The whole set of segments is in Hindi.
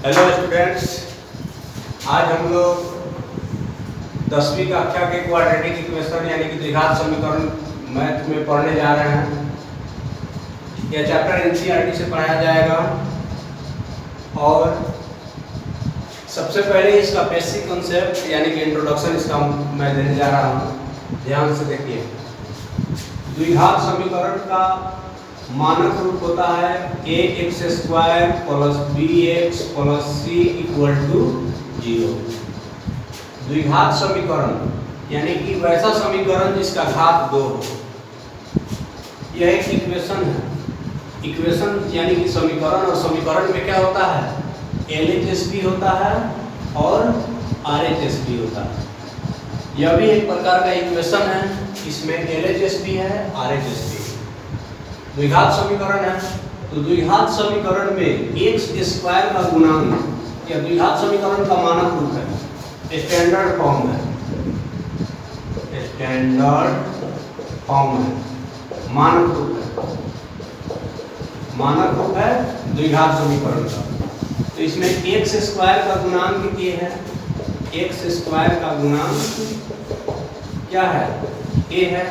हेलो स्टूडेंट्स, आज हम लोग 10वीं कक्षा के क्वाड्रेटिक इक्वेशन यानी कि द्विघात समीकरण मैथ में पढ़ने जा रहे हैं। यह चैप्टर एनसीईआरटी से पढ़ाया जाएगा और सबसे पहले इसका बेसिक कॉन्सेप्ट यानी कि इंट्रोडक्शन इसका मैं देने जा रहा हूँ। ध्यान से देखिए, द्विघात समीकरण का मानक रूप होता है ax² plus bx plus c equal to 0। द्विघात समीकरण यानी कि वैसा समीकरण जिसका घात 2 हो। यह एक इक्वेशन है। इक्वेशन यानी कि समीकरण, और समीकरण में क्या होता है, LHS भी होता है और RHS भी होता है। यह भी एक प्रकार का इक्वेशन है, इसमें LHS भी है, RHS भी है। द्विघात समीकरण है तो द्विघात समीकरण में x² का गुणांक या द्विघात समीकरण का मानक रूप है, स्टैंडर्ड फॉर्म है, मानक रूप है द्विघात समीकरण का। तो इसमें x² का गुणांक a है, x² का गुणांक क्या है, a है।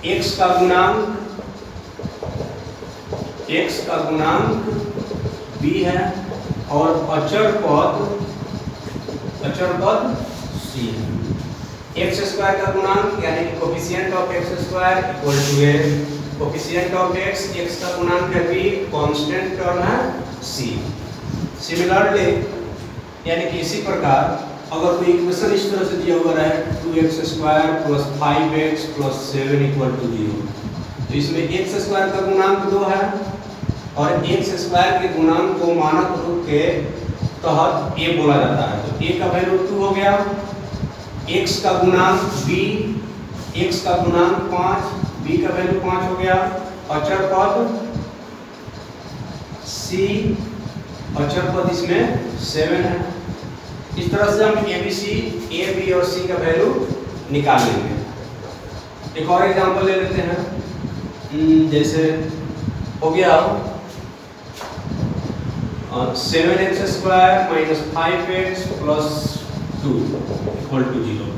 x का गुणांक b है और अचर पद c है। x² का गुणांक यानी कि coefficient of x² equal to a, coefficient of x का गुणांक है b, कांस्टेंट टर्म है c। सिमिलरली यानी कि इसी प्रकार अगर कोई इक्वेशन इस तरह से दिया हुआ है 2x² plus 5x plus 7 equal to 0, तो इसमें x² का गुणांक 2 है और x² के गुणांक को मानक रूप के तहत a बोला जाता है। तो a का वैल्यू 2 हो गया, x का गुणांक b, x का गुणांक 5, b का वैल्यू 5 हो गया, अचर पद c, अचर पद इसमें 7 है। इस तरह से हम ABC, a, b और c का वैल्यू निकाल लेंगे। एक और एग्जांपल ले लेते हैं, जैसे हो गया 7x² minus 5x plus 2 equal to 0।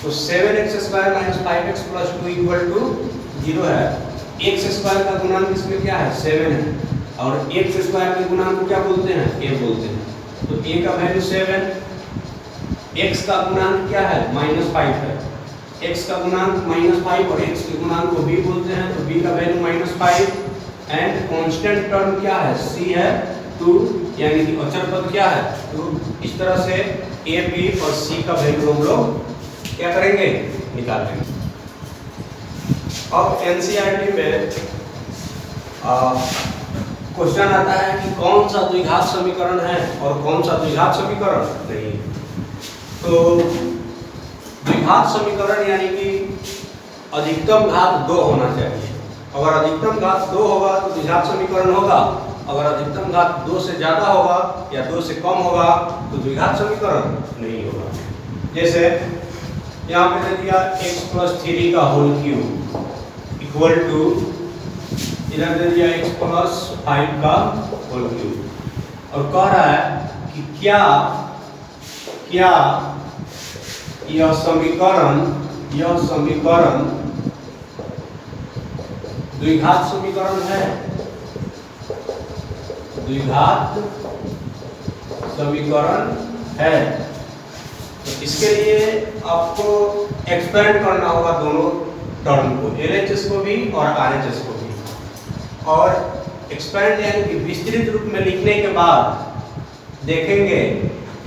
तो 7x² minus 5x plus 2 equal to 0 है। x² का गुणांक इसमें क्या है, 7 है और x² के गुणांक को क्या बोलते हैं, a बोलते हैं। तो a का वैल्यू 7, x का गुणांक क्या है, -5 है। x का गुणांक -5 और x के गुणांक को b बोलते हैं, तो b का वैल्यू -5 एंड कांस्टेंट टर्म क्या है, c है 2, यानी कि अचर पद क्या है 2। इस तरह से a, b और c का वैल्यू हम लोग क्या करेंगे, निकाल लेंगे। अब एनसीईआरटी में क्वेश्चन आता है कि कौन सा द्विघात समीकरण है और कौन सा द्विघात समीकरण नहीं। तो द्विघात समीकरण यानी कि अधिकतम घात 2 होना चाहिए। अगर अधिकतम घात 2 होगा तो द्विघात समीकरण होगा, अगर अधिकतम घात 2 से ज्यादा होगा या 2 से कम होगा तो द्विघात समीकरण नहीं होगा। जैसे यहाँ पे दे दिया x प्लस 3 का होल क्यूब इक्वल टू, इधर दे दिया x प्लस 5 का होल क्यूब और कह रहा है कि क्या यह समीकरण द्विघात समीकरण है, द्विघात समीकरण है। तो इसके लिए आपको एक्सपेंड करना होगा दोनों टर्म को, LHS को भी और RHS को भी। और एक्सपेंड यानी कि विस्तृत रूप में लिखने के बाद देखेंगे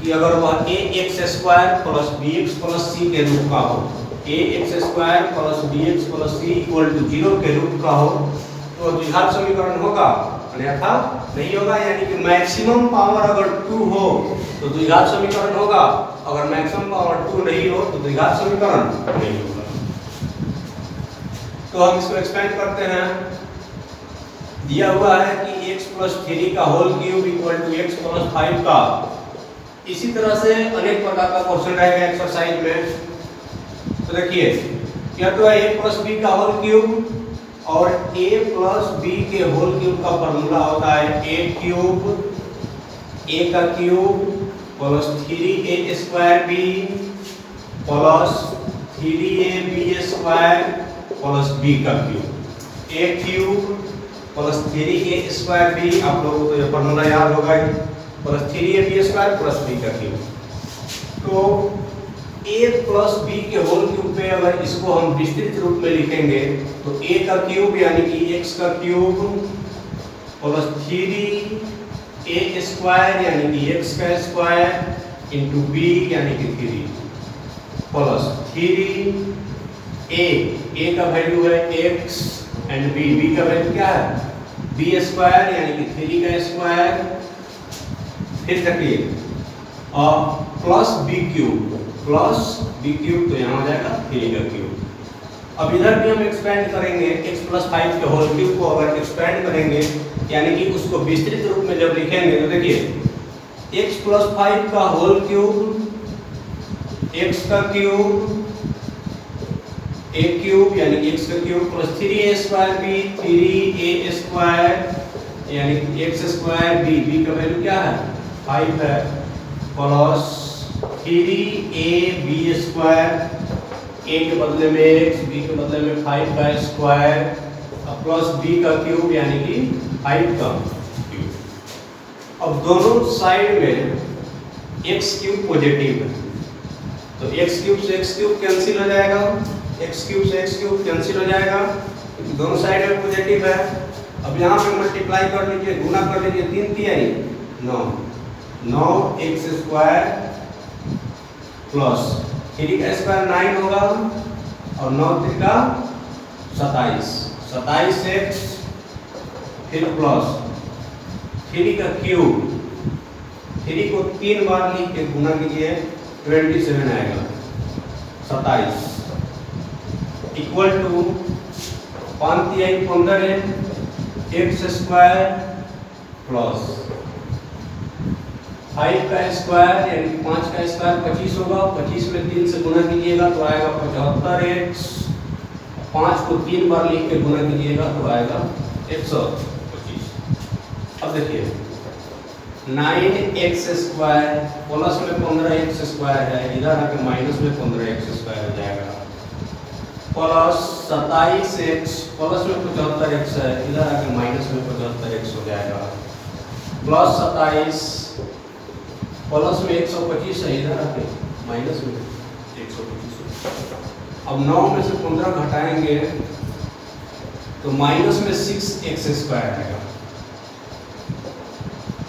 कि अगर वह ax² plus bx plus c के रूप का हो, ax² plus bx plus c equal to 0 के रूप का हो तो द्विघात समीकरण होगा, अन्यथा नहीं होगा। यानी कि मैक्सिमम पावर अगर 2 हो तो द्विघात समीकरण होगा, अगर मैक्सिमम पावर 2 नहीं हो तो द्विघात समीकरण नहीं होगा। तो हम इसको एक्सपेंड करते हैं। दिया हुआ है कि x प्लस 3 का whole cube equal to x plus 5 का। इसी तरह से अनेक प्रकार का क्वेश्चन रहेगा एक्सरसाइज में। तो देखिए, या तो a प्लस b का होल क्यूब और a प्लस b के होल क्यूब का फॉर्मूला होता है a क्यूब ए का cube plus 3a square b plus 3ab square plus b का cube. A cube plus 3a square b, आप लोगों को ये फॉर्मूला याद होगा, plus 3ab square plus b का क्यूब। तो a प्लस बी के होल क्यूब पे अगर इसको हम विस्तृत रूप में लिखेंगे तो a का क्यूब यानी कि x का क्यूब प्लस 3a स्क्वायर यानी कि x का स्क्वायर इंटू b यानी कि 3 प्लस 3a का वैल्यू है x एंड b का वैल्यू क्या है b स्क्वायर यानी कि 3 का स्क्वायर, फिर देखिए प्लस b क्यूब तो यहाँ हो जाएगा 3 का क्यूब। अब इधर भी हम एक्सपेंड करेंगे x प्लस 5 के होल क्यूब को अगर एक्सपेंड करेंगे यानी कि उसको विस्तृत रूप में जब लिखेंगे तो देखिए x प्लस 5 का होल क्यूब, x का क्यूब a क्यूब यानी कि x का cube plus 3a square b 3a square यानी कि x स्क्वायर b का वैल्यू क्या है 5 है, प्लस 3ab स्क्वायर, a के बदले में x, b के बदले में 5 का स्क्वायर, प्लस b का क्यूब यानी कि 5 का क्यूब। अब दोनों साइड में x क्यूब पॉजिटिव है तो x क्यूब से x क्यूब कैंसिल हो जाएगा, x क्यूब से x क्यूब कैंसिल हो जाएगा, दोनों साइड में पॉजिटिव है। अब यहाँ पे मल्टीप्लाई कर लीजिए, गुना कर लीजिए, 3 तिहाई 9x स्क्वायर प्लस 3 का स्क्वायर 9 होगा और 9 त्रिका 27x फिर प्लस 3 का क्यूब, 3 को 3 बार लिख के गुना कीजिए 27 आएगा 27 इक्वल टू 5 तिहाई 15 x स्क्वायर प्लस 5 का स्क्वायर यानी कि 5 का स्क्वायर 25 होगा, 25 में 3 से गुना कीजिएगा तो आएगा 75x, 5 को 3 बार लिख के गुना कीजिएगा तो आएगा 125। अब देखिए 9x स्क्वायर प्लस में 15x स्क्वायर है, इधर आके माइनस में 15x स्क्वायर हो जाएगा, प्लस 27x प्लस में 75x है, इधर आके माइनस में 75x हो जाएगा, प्लस 27 प्लस में 125 है, इधर आके माइनस में 125। अब 9 में से 15 घटाएंगे तो माइनस में 6x स्क्वायर आएगा,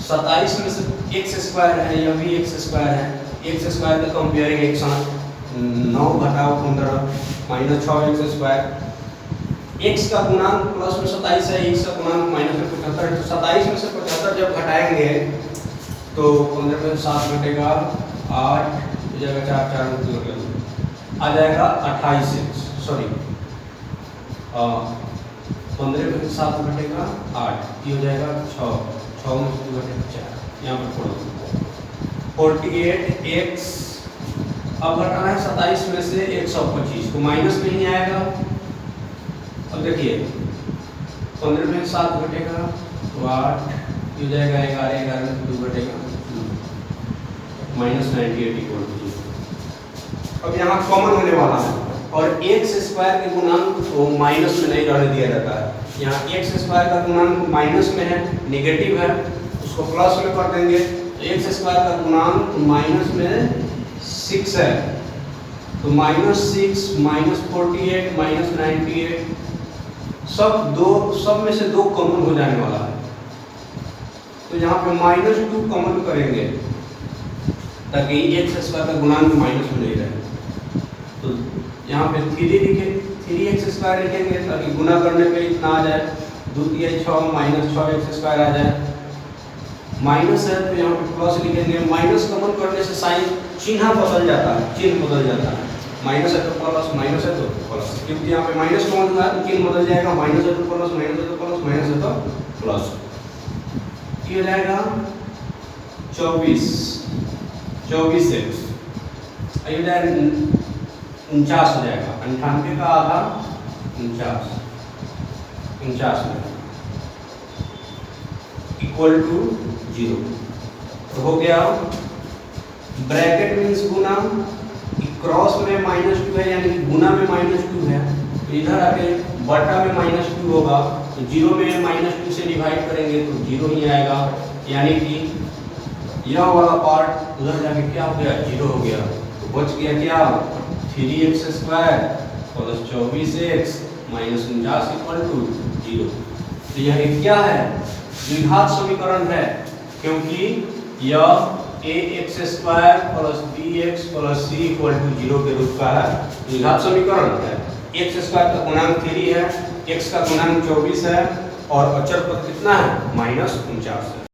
27 में से x स्क्वायर है, यह भी x स्क्वायर है, x स्क्वायर का कंपेयरिंग एक साथ 9 घटाओ 15 माइनस 6x स्क्वायर, x का गुणांक प्लस में 27 है, x का गुणांक माइनस में 75 है, तो 27 में से 75 जब घटाएंगे तो 15 में 7 घटेगा 8 हो जाएगा 4 4 आ जाएगा 28x, सॉरी 15 में 7 घटेगा 8, ये हो जाएगा 6 में 2 घटेगा 4, यहाँ पर 48x। अब घटाना है 27 में से 125 तो माइनस में ही आएगा। अब देखिए 15 में 7 घटेगा तो 8, हो जाएगा 11, 11 में 2 घटेगा माइनस 98 इक्वल टू 0। अब यहाँ कॉमन होने वाला है और x स्क्वायर के गुणांक को माइनस में नहीं रहने दिया जाता है, यहाँ x स्क्वायर का गुणांक माइनस में है, नेगेटिव है, उसको प्लस में कर देंगे तो x स्क्वायर का गुणांक माइनस में 6 है तो -6 -48 -98 सब में से 2 कॉमन हो जाने वाला है, तो यहाँ पे -2 कॉमन करेंगे ताकि x स्क्वायर का गुणांक माइनस में नहीं रहे। तो यहाँ पे 3 लिखे 3x स्क्वायर लिखेंगे ताकि गुना करने पे इतना आ जाए, 2 तिहाई 6 माइनस 6x स्क्वायर आ जाए, माइनस है तो यहाँ पे प्लस लिखेंगे, माइनस कॉमन करने से साइन चिन्ह बदल जाता है, चिन्ह बदल जाता है, माइनस है तो प्लस, माइनस है तो प्लस, क्योंकि यहाँ पे माइनस कॉमन हुआ है तो चिन्ह बदल जाएगा, माइनस है तो प्लस, माइनस है तो प्लस, माइनस है तो प्लस, ये हो जाएगा 24x, ये हो जाएगा 49 हो जाएगा, 98 का आधा 49 में इक्वल टू 0। तो हो गया ब्रैकेट मीन्स गुना, क्रॉस में -2 है यानी कि गुना में -2 है, तो इधर आके बटा में -2 होगा, तो 0 में -2 से डिवाइड करेंगे तो 0 ही आएगा, यानी कि यह वाला पार्ट उधर जाके क्या हो गया, 0 हो गया। तो बच गया क्या, 3x² + 24x - 49 = 0। तो यह क्या है, द्विघात समीकरण है, क्योंकि यह ax² + bx + c = 0 के रूप का है, द्विघात समीकरण है। x² का गुणांक 3 है, x का गुणांक 24 है और अचर पद कितना है, -49 है।